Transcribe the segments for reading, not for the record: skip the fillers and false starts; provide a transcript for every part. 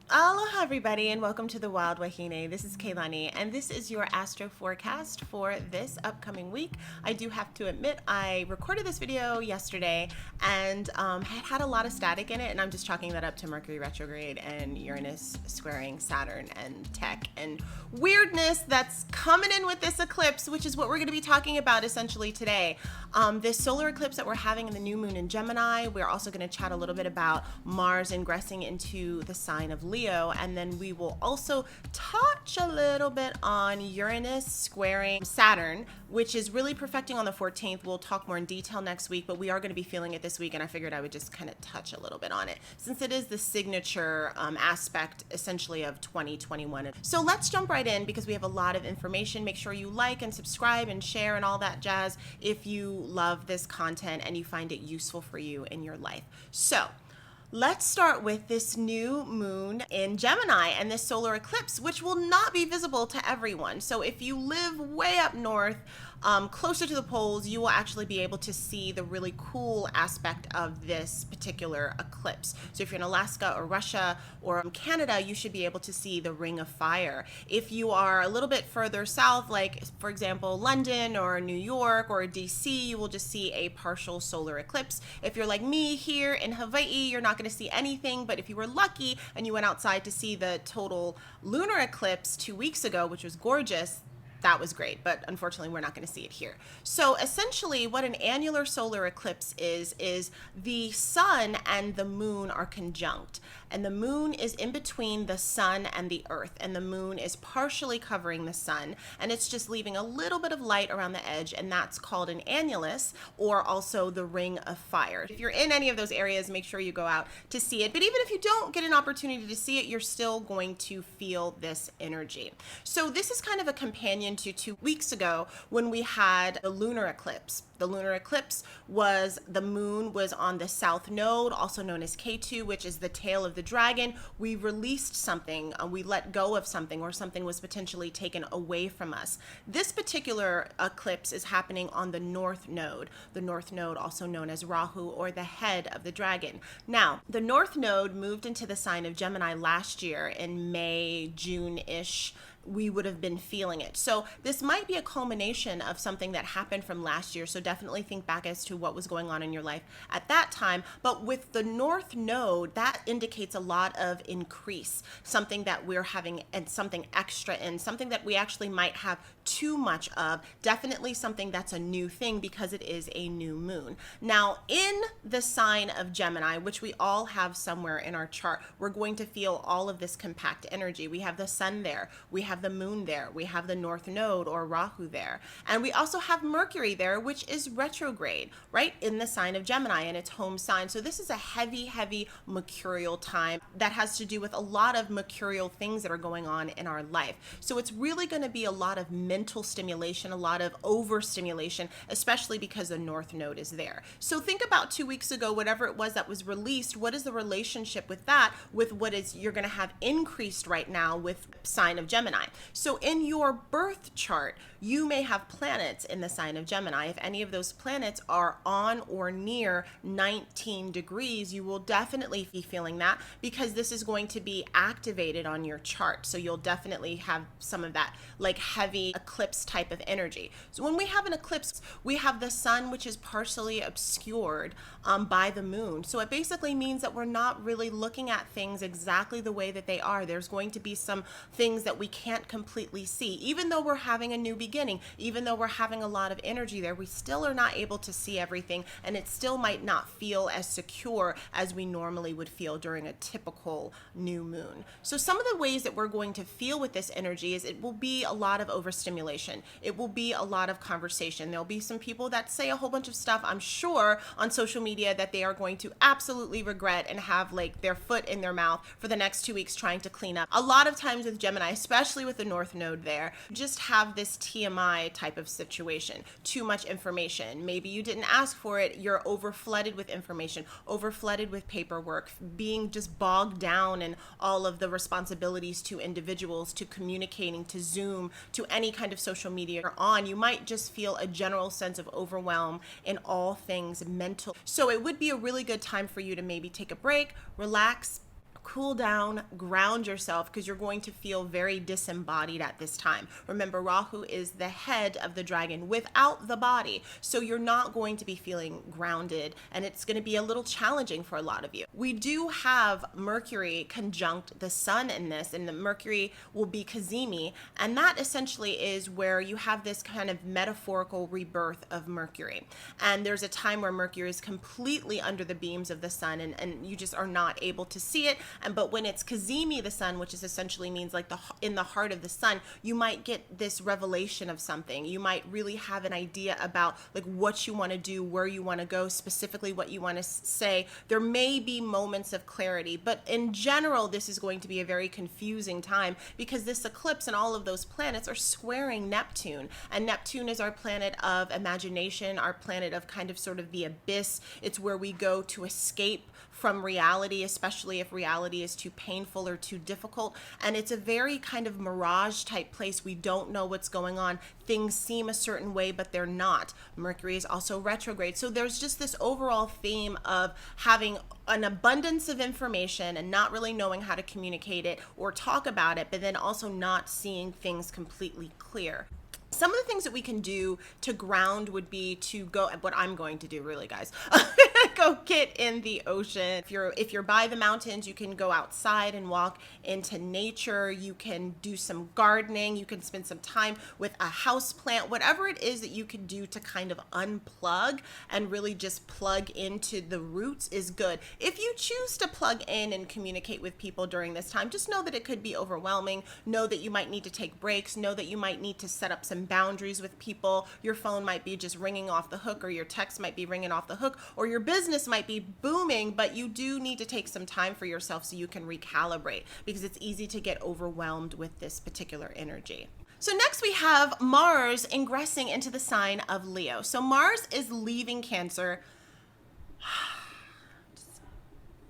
Aloha everybody and welcome to the Wild Wahine. This is Kaylani and this is your astro forecast for this upcoming week. I do have to admit I recorded this video yesterday and had a lot of static in it, and I'm just chalking that up to Mercury retrograde and Uranus squaring Saturn and tech and weirdness that's coming in with this eclipse, which is what we're going to be talking about essentially today. This solar eclipse that we're having in the new moon in Gemini. We're also going to chat a little bit about Mars ingressing into the sign of Leo, and then we will also touch a little bit on Uranus squaring Saturn, which is really perfecting on the 14th. We'll talk more in detail next week, but we are going to be feeling it this week, and I figured I would just kind of touch a little bit on it since it is the signature aspect essentially of 2021. So let's jump right in because we have a lot of information. Make sure you like and subscribe and share and all that jazz if you love this content and you find it useful for you in your life. So let's start with this new moon in Gemini and this solar eclipse, which will not be visible to everyone. So if you live way up north, closer to the poles, you will actually be able to see the really cool aspect of this particular eclipse. So if you're in Alaska or Russia or Canada, you should be able to see the ring of fire. If you are a little bit further south, like for example, London or New York or DC, you will just see a partial solar eclipse. If you're like me here in Hawaii, you're not going to see anything, but if you were lucky and you went outside to see the total lunar eclipse 2 weeks ago, which was gorgeous, that was great, but unfortunately we're not going to see it here. So essentially what an annular solar eclipse is the sun and the moon are conjunct, and the moon is in between the sun and the earth, and the moon is partially covering the sun, and it's just leaving a little bit of light around the edge, and that's called an annulus, or also the ring of fire. If you're in any of those areas, make sure you go out to see it, but even if you don't get an opportunity to see it, you're still going to feel this energy. So this is kind of a companion to 2 weeks ago when we had the lunar eclipse. The lunar eclipse was the moon was on the south node, also known as K2, which is the tail of the dragon. We released something, we let go of something, or something was potentially taken away from us. This particular eclipse is happening on the north node. The north node, also known as Rahu, or the head of the dragon. Now, the north node moved into the sign of Gemini last year in May, June-ish. We would have been feeling it. So this might be a culmination of something that happened from last year. So definitely think back as to what was going on in your life at that time. But with the north node, that indicates a lot of increase, something that we're having and something extra in, something that we actually might have too much of, definitely something that's a new thing because it is a new moon. Now in the sign of Gemini, which we all have somewhere in our chart, we're going to feel all of this compact energy. We have the sun there, we have the moon there, we have the north node or Rahu there, and we also have Mercury there, which is retrograde, right, in the sign of Gemini and its home sign. So this is a heavy mercurial time that has to do with a lot of mercurial things that are going on in our life. So it's really going to be a lot of mental stimulation, a lot of overstimulation, especially because the north node is there. So think about 2 weeks ago, whatever it was that was released, what is the relationship with that, with what is you're going to have increased right now with sign of Gemini. So in your birth chart, you may have planets in the sign of Gemini. If any of those planets are on or near 19 degrees, you will definitely be feeling that because this is going to be activated on your chart. So you'll definitely have some of that like heavy eclipse type of energy. So when we have an eclipse, we have the sun, which is partially obscured by the moon. So it basically means that we're not really looking at things exactly the way that they are. There's going to be some things that we can't completely see. Even though we're having a new beginning, even though we're having a lot of energy there, we still are not able to see everything, and it still might not feel as secure as we normally would feel during a typical new moon. So some of the ways that we're going to feel with this energy is it will be a lot of overstimulation. It will be a lot of conversation. There'll be some people that say a whole bunch of stuff, I'm sure, on social media that they are going to absolutely regret and have like their foot in their mouth for the next 2 weeks trying to clean up. A lot of times with Gemini, especially with the north node there, just have this TMI type of situation. Too much information. Maybe you didn't ask for it. You're over flooded with information, over flooded with paperwork, being just bogged down in all of the responsibilities to individuals, to communicating, to Zoom, to any kind of social media you're on. You might just feel a general sense of overwhelm in all things mental. So it would be a really good time for you to maybe take a break, relax, cool down, ground yourself, because you're going to feel very disembodied at this time. Remember, Rahu is the head of the dragon without the body. So you're not going to be feeling grounded, and it's going to be a little challenging for a lot of you. We do have Mercury conjunct the sun in this, and the Mercury will be Cazimi, and that essentially is where you have this kind of metaphorical rebirth of Mercury. And there's a time where Mercury is completely under the beams of the sun, and you just are not able to see it. But when it's Cazimi the sun, which is essentially means like in the heart of the sun, you might get this revelation of something. You might really have an idea about like what you want to do, where you want to go, specifically what you want to say. There may be moments of clarity, but in general, this is going to be a very confusing time because this eclipse and all of those planets are squaring Neptune, and Neptune is our planet of imagination, our planet of kind of sort of the abyss. It's where we go to escape from reality, especially if reality is too painful or too difficult. And it's a very kind of mirage type place. We don't know what's going on. Things seem a certain way, but they're not. Mercury is also retrograde. So there's just this overall theme of having an abundance of information and not really knowing how to communicate it or talk about it, but then also not seeing things completely clear. Some of the things that we can do to ground would be to go, what I'm going to do really, guys, go get in the ocean. If you're by the mountains, you can go outside and walk into nature. You can do some gardening. You can spend some time with a house plant, whatever it is that you can do to kind of unplug and really just plug into the roots is good. If you choose to plug in and communicate with people during this time, just know that it could be overwhelming. Know that you might need to take breaks. Know that you might need to set up some boundaries with people. Your phone might be just ringing off the hook, or your text might be ringing off the hook, or your business might be booming, but you do need to take some time for yourself so you can recalibrate, because it's easy to get overwhelmed with this particular energy. So next we have Mars ingressing into the sign of Leo. So Mars is leaving Cancer.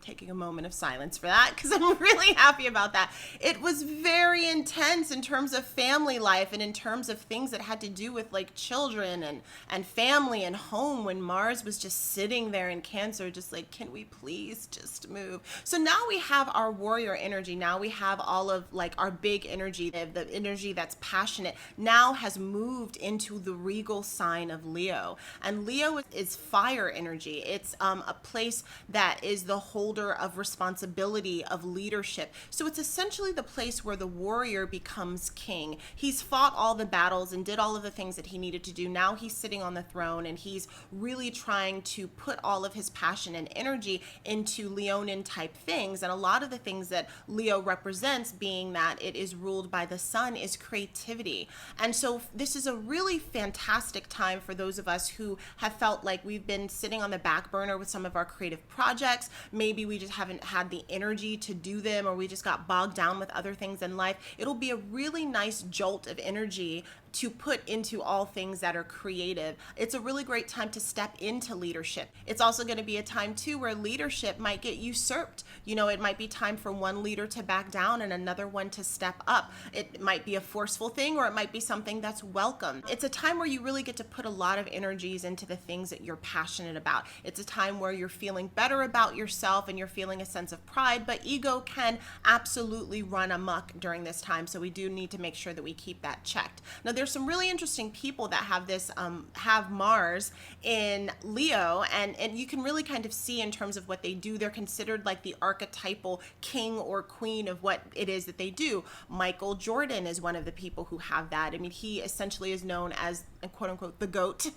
Taking a moment of silence for that because I'm really happy about that. It was very intense in terms of family life and in terms of things that had to do with like children and family and home, when Mars was just sitting there in Cancer, just like, can we please just move? So now we have our warrior energy. Now we have all of like our big energy, the energy that's passionate, now has moved into the regal sign of Leo. And Leo is fire energy. It's a place that is the holder of responsibility, of leadership. So it's essentially the place where the warrior becomes king. He's fought all the battles and did all of the things that he needed to do. Now he's sitting on the throne and he's really trying to put all of his passion and energy into Leonin type things. And a lot of the things that Leo represents, being that it is ruled by the sun, is creativity. And so this is a really fantastic time for those of us who have felt like we've been sitting on the back burner with some of our creative projects. Maybe we just haven't had the energy to do them, or we just got bogged down with other things in life. It'll be a really nice jolt of energy to put into all things that are creative. It's a really great time to step into leadership. It's also going to be a time too where leadership might get usurped. You know, it might be time for one leader to back down and another one to step up. It might be a forceful thing, or it might be something that's welcome. It's a time where you really get to put a lot of energies into the things that you're passionate about. It's a time where you're feeling better about yourself and you're feeling a sense of pride, but ego can absolutely run amok during this time. So we do need to make sure that we keep that checked. Now, there's some really interesting people that have this, have Mars in Leo, and you can really kind of see in terms of what they do. They're considered like the archetypal king or queen of what it is that they do. Michael Jordan is one of the people who have that. I mean, he essentially is known as, quote unquote, the GOAT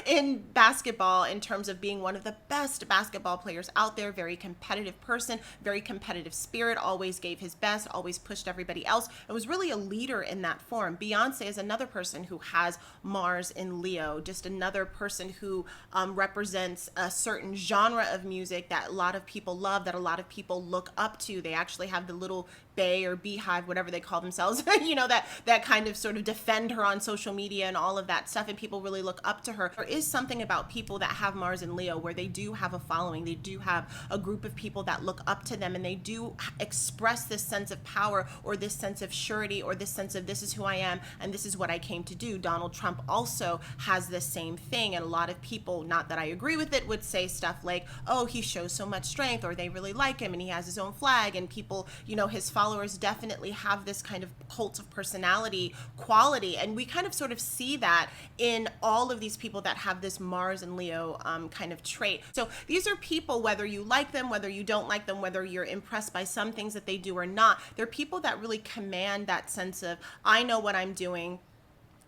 in basketball, in terms of being one of the best basketball players out there. Very competitive person, very competitive spirit, always gave his best, always pushed everybody else, and was really a leader in that form. Beyonce is another person who has Mars in Leo, just another person who represents a certain genre of music that a lot of people love, that a lot of people look up to. They actually have the little bay or beehive, whatever they call themselves, you know, that kind of sort of defend her on social media and all of that stuff, and people really look up to her. There is something about people that have Mars in Leo where they do have a following, they do have a group of people that look up to them, and they do express this sense of power, or this sense of surety, or this sense of this is who I am and this is what I I came to do. Donald Trump also has the same thing, and a lot of people, not that I agree with it, would say stuff like, oh, he shows so much strength, or they really like him and he has his own flag, and people, you know, his followers definitely have this kind of cult of personality quality, and we kind of sort of see that in all of these people that have this Mars and Leo kind of trait. So these are people, whether you like them, whether you don't like them, whether you're impressed by some things that they do or not, they're people that really command that sense of, I know what I'm doing.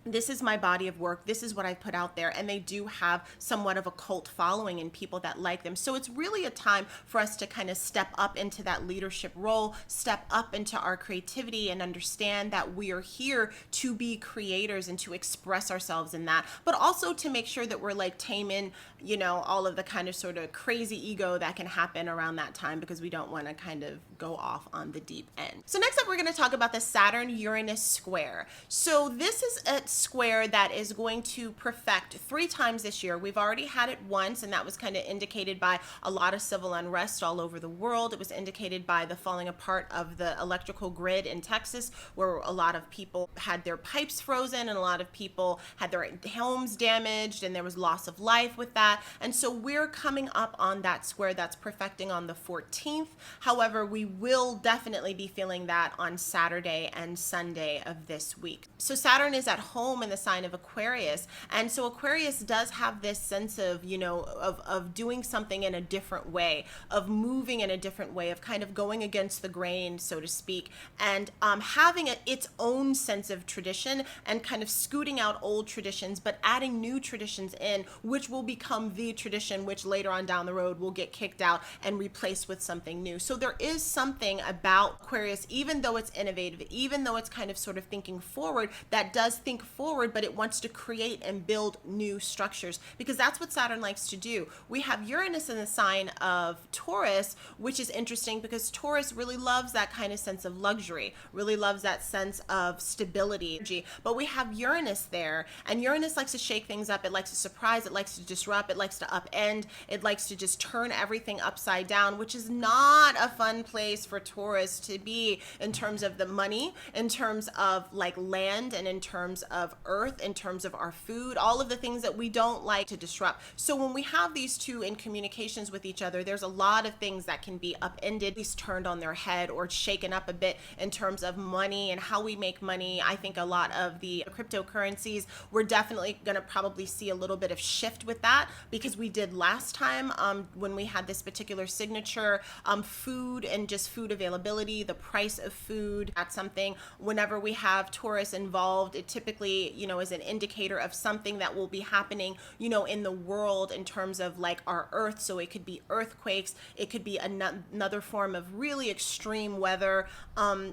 This is my body of work. This is what I put out there. And they do have somewhat of a cult following and people that like them. So it's really a time for us to kind of step up into that leadership role, step up into our creativity, and understand that we are here to be creators and to express ourselves in that, but also to make sure that we're like taming, you know, all of the kind of sort of crazy ego that can happen around that time, because we don't want to kind of go off on the deep end. So next up, we're going to talk about the Saturn-Uranus square. So this is a square that is going to perfect 3 times this year. We've already had it once, and that was kind of indicated by a lot of civil unrest all over the world. It was indicated by the falling apart of the electrical grid in Texas, where a lot of people had their pipes frozen and a lot of people had their homes damaged, and there was loss of life with that. And so we're coming up on that square that's perfecting on the 14th. However, we will definitely be feeling that on Saturday and Sunday of this week. So Saturn is at home in the sign of Aquarius, and so Aquarius does have this sense of, you know, of doing something in a different way, of moving in a different way, of kind of going against the grain, so to speak, and having its own sense of tradition and kind of scooting out old traditions, but adding new traditions in, which will become the tradition, which later on down the road will get kicked out and replaced with something new. So there is something about Aquarius, even though it's innovative, even though it's kind of sort of thinking forward, that does think forward, but it wants to create and build new structures, because that's what Saturn likes to do. We have Uranus in the sign of Taurus, which is interesting because Taurus really loves that kind of sense of luxury, really loves that sense of stability, but we have Uranus there, and Uranus likes to shake things up. It likes to surprise, it likes to disrupt, it likes to upend, it likes to just turn everything upside down, which is not a fun place for Taurus to be in terms of the money, in terms of like land, and in terms of earth, in terms of our food, all of the things that we don't like to disrupt. So when we have these two in communications with each other, there's a lot of things that can be upended, at least turned on their head, or shaken up a bit in terms of money and how we make money. I think a lot of the cryptocurrencies, we're definitely going to probably see a little bit of shift with that, because we did last time when we had this particular signature, food and just food availability, the price of food. That's something, whenever we have Taurus involved, it typically, you know, is an indicator of something that will be happening, you know, in the world in terms of like our earth. So it could be earthquakes, it could be another form of really extreme weather,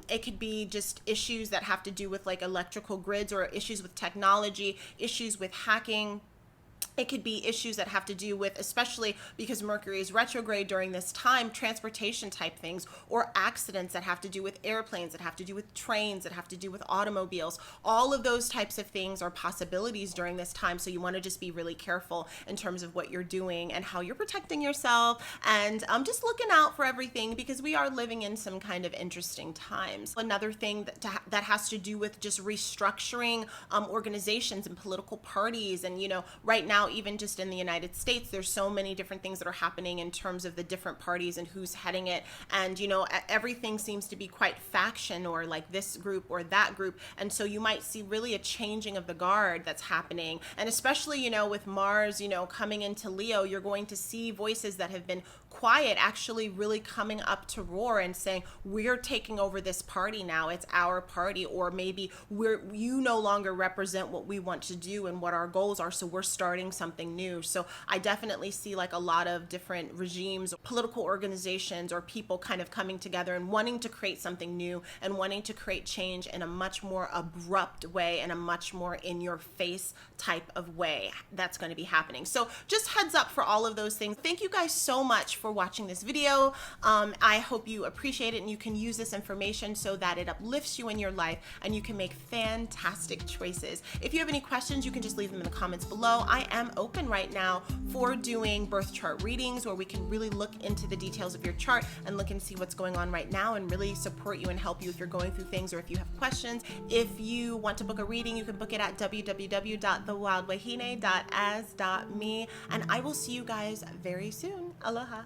it could be just issues that have to do with like electrical grids, or issues with technology, issues with hacking. It could be issues that have to do with, especially because Mercury is retrograde during this time, transportation type things, or accidents that have to do with airplanes, that have to do with trains, that have to do with automobiles. All of those types of things are possibilities during this time. So you want to just be really careful in terms of what you're doing and how you're protecting yourself, and just looking out for everything, because we are living in some kind of interesting times. Another thing that has to do with just restructuring organizations and political parties. And, you know, right now, even just in the United States, there's so many different things that are happening in terms of the different parties and who's heading it. And, you know, everything seems to be quite faction, or like this group or that group. And so you might see really a changing of the guard that's happening. And especially, you know, with Mars, you know, coming into Leo, you're going to see voices that have been quiet actually really coming up to roar and saying, we're taking over this party now, it's our party, or maybe you no longer represent what we want to do and what our goals are, so we're starting something new. So I definitely see like a lot of different regimes, political organizations, or people kind of coming together and wanting to create something new and wanting to create change in a much more abrupt way and a much more in your face type of way that's going to be happening. So just heads up for all of those things. Thank you guys so much for for watching this video. I hope you appreciate it and you can use this information so that it uplifts you in your life and you can make fantastic choices. If you have any questions, you can just leave them in the comments below. I am open right now for doing birth chart readings where we can really look into the details of your chart and look and see what's going on right now and really support you and help you if you're going through things or if you have questions. If you want to book a reading, you can book it at www.thewildwahine.as.me, and I will see you guys very soon. Aloha.